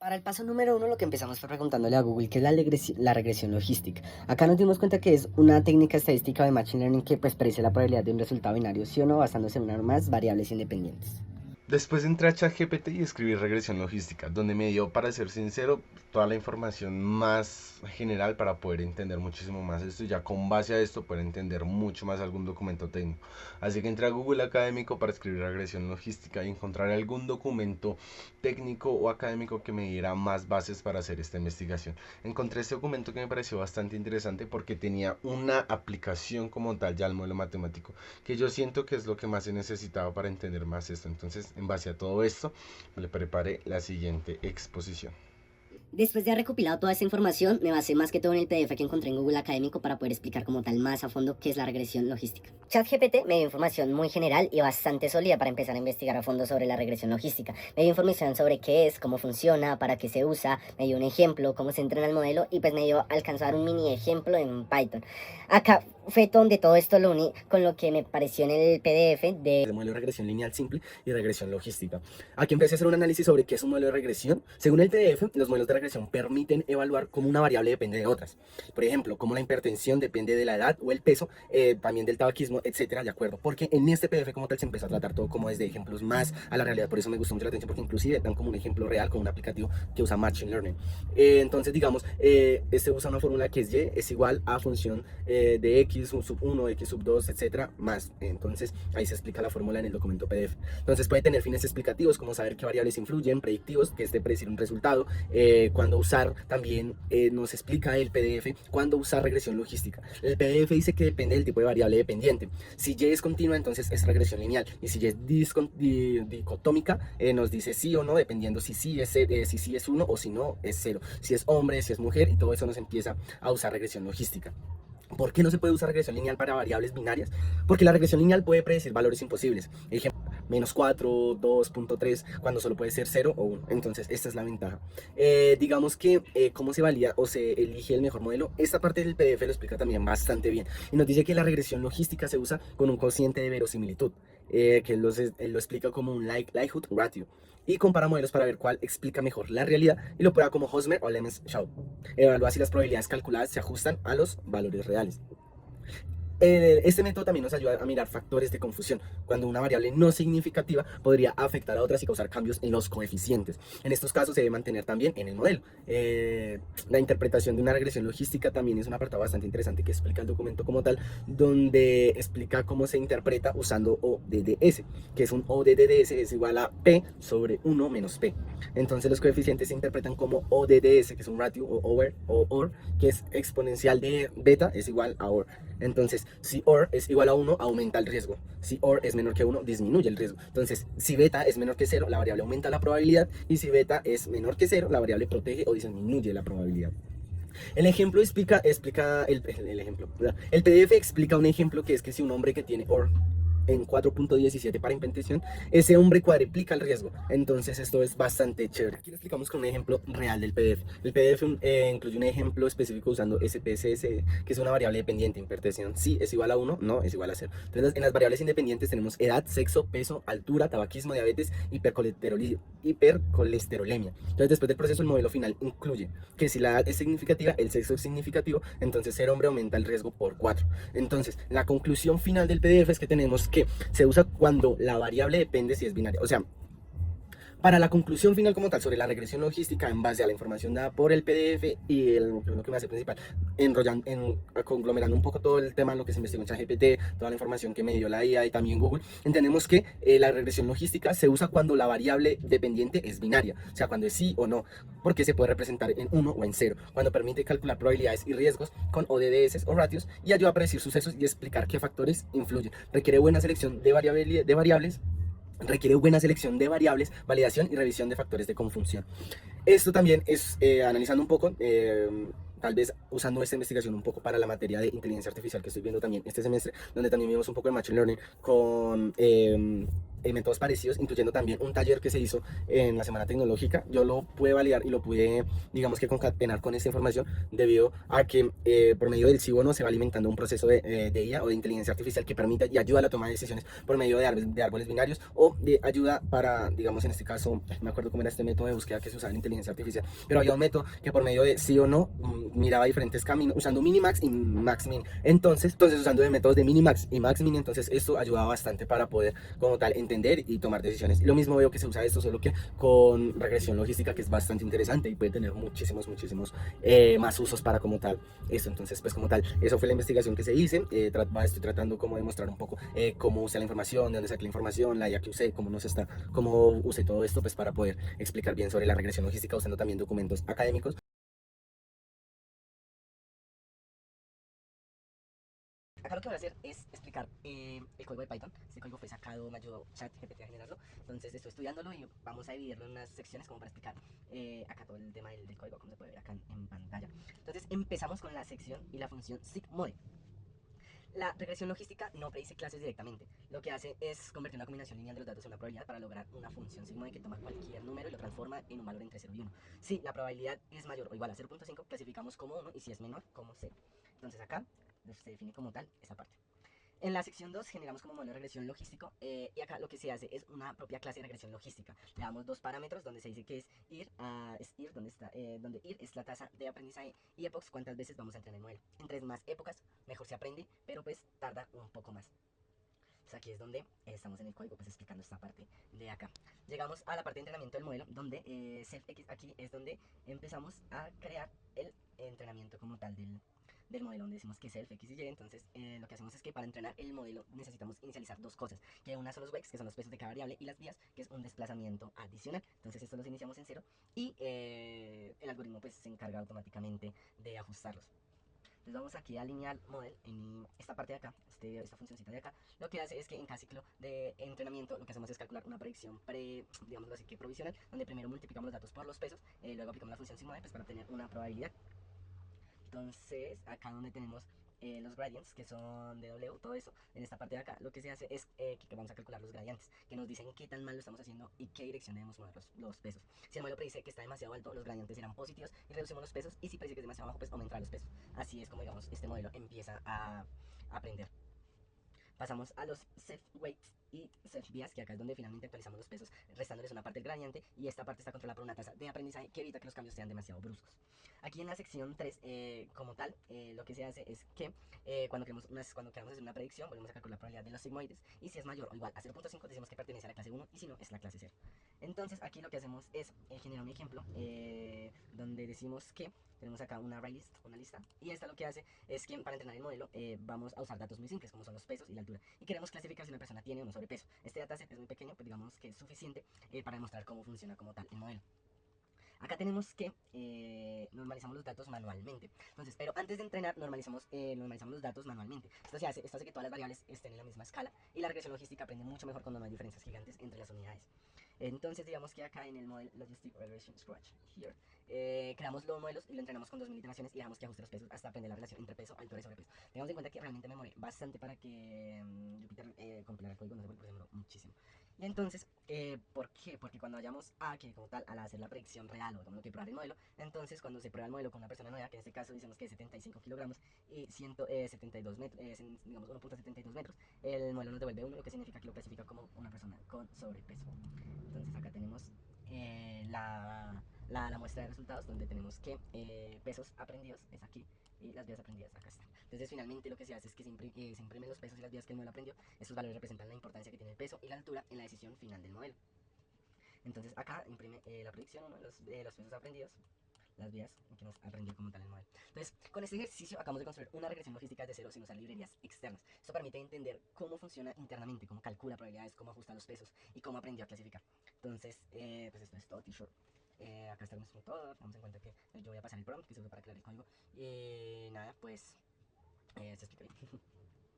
Para el paso número uno, lo que empezamos fue preguntándole a Google qué es la regresión logística. Acá nos dimos cuenta que es una técnica estadística de Machine Learning que predice la probabilidad de un resultado binario sí o no basándose en una o más variables independientes. Después entré a ChatGPT y escribí regresión logística, donde me dio, para ser sincero, toda la información más general para poder entender muchísimo más esto y ya con base a esto poder entender mucho más algún documento técnico. Así que entré a Google Académico para escribir regresión logística y encontrar algún documento técnico o académico que me diera más bases para hacer esta investigación. Encontré este documento que me pareció bastante interesante porque tenía una aplicación como tal ya al modelo matemático, que yo siento que es lo que más he necesitado para entender más esto. Entonces, en base a todo esto, le preparé la siguiente exposición. Después de haber recopilado toda esta información, me basé más que todo en el PDF que encontré en Google Académico para poder explicar como tal más a fondo qué es la regresión logística. ChatGPT me dio información muy general y bastante sólida para empezar a investigar a fondo sobre la regresión logística. Me dio información sobre qué es, cómo funciona, para qué se usa, me dio un ejemplo, cómo se entrena el modelo y pues me dio alcanzar un mini ejemplo en Python. Acá fue donde todo esto lo uní con lo que me pareció en el PDF de modelo de regresión lineal simple y regresión logística. Aquí empecé a hacer un análisis sobre qué es un modelo de regresión. Según el PDF, los modelos de regresión permiten evaluar cómo una variable depende de otras. Por ejemplo, cómo la hipertensión depende de la edad o el peso, también del tabaquismo, etcétera, de acuerdo. Porque en este PDF como tal se empezó a tratar todo como desde ejemplos más a la realidad. Por eso me gustó mucho la atención, porque inclusive dan como un ejemplo real con un aplicativo que usa Machine Learning. Entonces, digamos, este usa una fórmula que es y es igual a función de x sub 1, x sub 2, etcétera, más. Entonces, ahí se explica la fórmula en el documento PDF. Entonces, puede tener fines explicativos, como saber qué variables influyen, predictivos, que es de predecir un resultado, cuándo usar, también nos explica el PDF cuándo usar regresión logística. El PDF dice que depende del tipo de variable dependiente. Si y es continua, entonces es regresión lineal, y si y es dicotómica, nos dice sí o no, dependiendo si sí es 1 o si no es 0, si es hombre, si es mujer, y todo eso nos empieza a usar regresión logística. ¿Por qué no se puede usar regresión lineal para variables binarias? Porque la regresión lineal puede predecir valores imposibles. Ejemplo, -4, 2.3, cuando solo puede ser 0 o 1. Entonces, esta es la ventaja. Digamos que cómo se valida o se elige el mejor modelo. Esta parte del PDF lo explica también bastante bien. Y nos dice que la regresión logística se usa con un cociente de verosimilitud, que él lo explica como un likelihood ratio. Y compara modelos para ver cuál explica mejor la realidad y lo prueba como Hosmer o Lemons-Shaw. Evalúa si las probabilidades calculadas se ajustan a los valores reales. Este método también nos ayuda a mirar factores de confusión, cuando una variable no significativa podría afectar a otras y causar cambios en los coeficientes. En estos casos se debe mantener también en el modelo. La interpretación de una regresión logística también es un apartado bastante interesante que explica el documento como tal, donde explica cómo se interpreta usando ODDS, que es un ODDS es igual a P sobre 1 menos P. Entonces los coeficientes se interpretan como ODDS, que es un ratio, o over, o OR, que es exponencial de beta, es igual a OR. Entonces, si OR es igual a 1, aumenta el riesgo. Si OR es menor que 1, disminuye el riesgo. Entonces, si beta es menor que 0, la variable aumenta la probabilidad. Y si beta es menor que 0, la variable protege o disminuye la probabilidad. El ejemplo explica el ejemplo. El PDF explica un ejemplo que es que si un hombre que tiene OR en 4.17 para hipertensión, ese hombre cuadriplica el riesgo. Entonces esto es bastante chévere. Aquí lo explicamos con un ejemplo real del PDF. El PDF incluye un ejemplo específico usando SPSS, que es una variable dependiente. Hipertensión sí es igual a 1, no es igual a 0. Entonces en las variables independientes tenemos edad, sexo, peso, altura, tabaquismo, diabetes, hipercolesterolemia. Entonces después del proceso el modelo final incluye que si la edad es significativa, el sexo es significativo, entonces ser hombre aumenta el riesgo por 4. Entonces la conclusión final del PDF es que tenemos que se usa cuando la variable depende si es binaria. O sea, para la conclusión final como tal sobre la regresión logística en base a la información dada por el PDF y lo que me hace principal, conglomerando un poco todo el tema en lo que se investigó en ChatGPT, toda la información que me dio la IA y también Google, entendemos que la regresión logística se usa cuando la variable dependiente es binaria, o sea, cuando es sí o no, porque se puede representar en 1 o en 0, cuando permite calcular probabilidades y riesgos con ODDS o ratios y ayuda a predecir sucesos y explicar qué factores influyen. Requiere buena selección de variables, requiere buena selección de variables, validación y revisión de factores de confusión. Esto también es, analizando un poco, tal vez usando esta investigación un poco para la materia de inteligencia artificial que estoy viendo también este semestre, donde también vimos un poco de Machine Learning con métodos parecidos, incluyendo también un taller que se hizo en la Semana Tecnológica. Yo lo pude validar y lo pude, digamos que concatenar con esta información debido a que por medio del sí o no se va alimentando un proceso de IA o de inteligencia artificial que permite y ayuda a la toma de decisiones por medio de árboles binarios o de ayuda para, digamos en este caso, no me acuerdo cómo era este método de búsqueda que se usaba en inteligencia artificial, pero había un método que por medio de sí o no miraba diferentes caminos usando minimax y maxmin. Entonces usando de métodos de minimax y maxmin, entonces esto ayudaba bastante para poder como tal entender y tomar decisiones. Y lo mismo veo que se usa esto, solo que con regresión logística, que es bastante interesante y puede tener muchísimos más usos para como tal esto. Entonces pues como tal, eso fue la investigación que se hice. Estoy tratando como de mostrar un poco cómo usé la información, de dónde saqué la información, la IA que usé, cómo usé todo esto pues para poder explicar bien sobre la regresión logística usando también documentos académicos. Acá lo que voy a hacer es explicar el código de Python. Este código fue sacado, me ayudó ChatGPT a generarlo. Entonces estoy estudiándolo y vamos a dividirlo en unas secciones como para explicar acá todo el tema del código, como se puede ver acá en pantalla. Entonces empezamos con la sección y la función sigmoid. La regresión logística no predice clases directamente. Lo que hace es convertir una combinación lineal de los datos en una probabilidad para lograr una función sigmoide que toma cualquier número y lo transforma en un valor entre 0 y 1. Si la probabilidad es mayor o igual a 0.5, clasificamos como 1 y si es menor, como 0. Entonces acá se define como tal esa parte. En la sección 2 generamos como modelo de regresión logístico y acá lo que se hace es una propia clase de regresión logística. Le damos dos parámetros donde se dice que es ir, donde ir es la tasa de aprendizaje y epochs cuántas veces vamos a entrenar el modelo. Entre más épocas mejor se aprende, pero pues tarda un poco más. Pues aquí es donde estamos en el código, pues explicando esta parte de acá. Llegamos a la parte de entrenamiento del modelo, donde SelfX aquí es donde empezamos a crear el entrenamiento como tal del modelo, donde decimos que self x y y. Entonces lo que hacemos es que para entrenar el modelo necesitamos inicializar dos cosas, que una son los weights, que son los pesos de cada variable, y las vías, que es un desplazamiento adicional. Entonces estos los iniciamos en cero y el algoritmo pues se encarga automáticamente de ajustarlos. Entonces vamos aquí a lineal model en esta parte de acá, esta funcioncita de acá. Lo que hace es que en cada ciclo de entrenamiento lo que hacemos es calcular una predicción digámoslo así que provisional, donde primero multiplicamos los datos por los pesos, luego aplicamos la función sigmoid pues para obtener una probabilidad. Entonces, acá donde tenemos los gradients, que son de W, todo eso, en esta parte de acá, lo que se hace es que vamos a calcular los gradientes, que nos dicen qué tan mal lo estamos haciendo y qué dirección debemos mover los pesos. Si el modelo predice que está demasiado alto, los gradientes serán positivos y reducimos los pesos, y si predice que es demasiado bajo, pues aumentar los pesos. Así es como, digamos, este modelo empieza a aprender. Pasamos a los self weights y self vías, que acá es donde finalmente actualizamos los pesos, restándoles una parte del gradiente, y esta parte está controlada por una tasa de aprendizaje que evita que los cambios sean demasiado bruscos. Aquí en la sección 3, como tal, lo que se hace es que cuando queremos hacer una predicción, volvemos a calcular la probabilidad de los sigmoides, y si es mayor o igual a 0.5, decimos que pertenece a la clase 1, y si no, es la clase 0. Entonces aquí lo que hacemos es generar un ejemplo donde decimos que tenemos acá una array list, una lista, y esta lo que hace es que para entrenar el modelo vamos a usar datos muy simples como son los pesos y la altura, y queremos clasificar si una persona tiene o no sobrepeso. Este dataset es muy pequeño, pues digamos que es suficiente para demostrar cómo funciona como tal el modelo. Acá tenemos que normalizamos los datos manualmente. Entonces, pero antes de entrenar, normalizamos los datos manualmente. Esto hace que todas las variables estén en la misma escala, y la regresión logística aprende mucho mejor cuando no hay diferencias gigantes entre las unidades. Entonces, digamos que acá en el Model Logistic Regression Scratch, here, creamos los modelos y lo entrenamos con 2000 iteraciones y dejamos que ajuste los pesos hasta aprender la relación entre peso, altura y sobrepeso. Tengamos en cuenta que realmente me demoré bastante para que Jupyter compilara el código, no sé por qué, se demoró muchísimo. Y entonces, ¿por qué? Porque cuando vayamos a que como tal, al hacer la predicción real o como que probar el modelo, entonces cuando se prueba el modelo con una persona nueva, que en este caso decimos que es 75 kilogramos y 172 metros, digamos 1.72 metros, el modelo nos devuelve 1, lo que significa que lo clasifica como una persona con sobrepeso. Entonces acá tenemos la muestra de resultados, donde tenemos que pesos aprendidos es aquí y las vías aprendidas acá están. Entonces finalmente lo que se hace es que se imprimen los pesos y las vías que el modelo aprendió. Estos valores representan la importancia que tiene el peso y la altura en la decisión final del modelo. Entonces acá imprime la predicción, uno de los pesos aprendidos, las vías que nos aprendió como tal el modelo. Entonces, con este ejercicio acabamos de construir una regresión logística de cero sin usar librerías externas. Esto permite entender cómo funciona internamente, cómo calcula probabilidades, cómo ajusta los pesos y cómo aprendió a clasificar. Entonces, pues esto es todo, t-shirt. Acá está nuestro todo. Tenemos en cuenta que yo voy a pasar el prompt que se usa para crear el código. Y nada, pues se explica bien.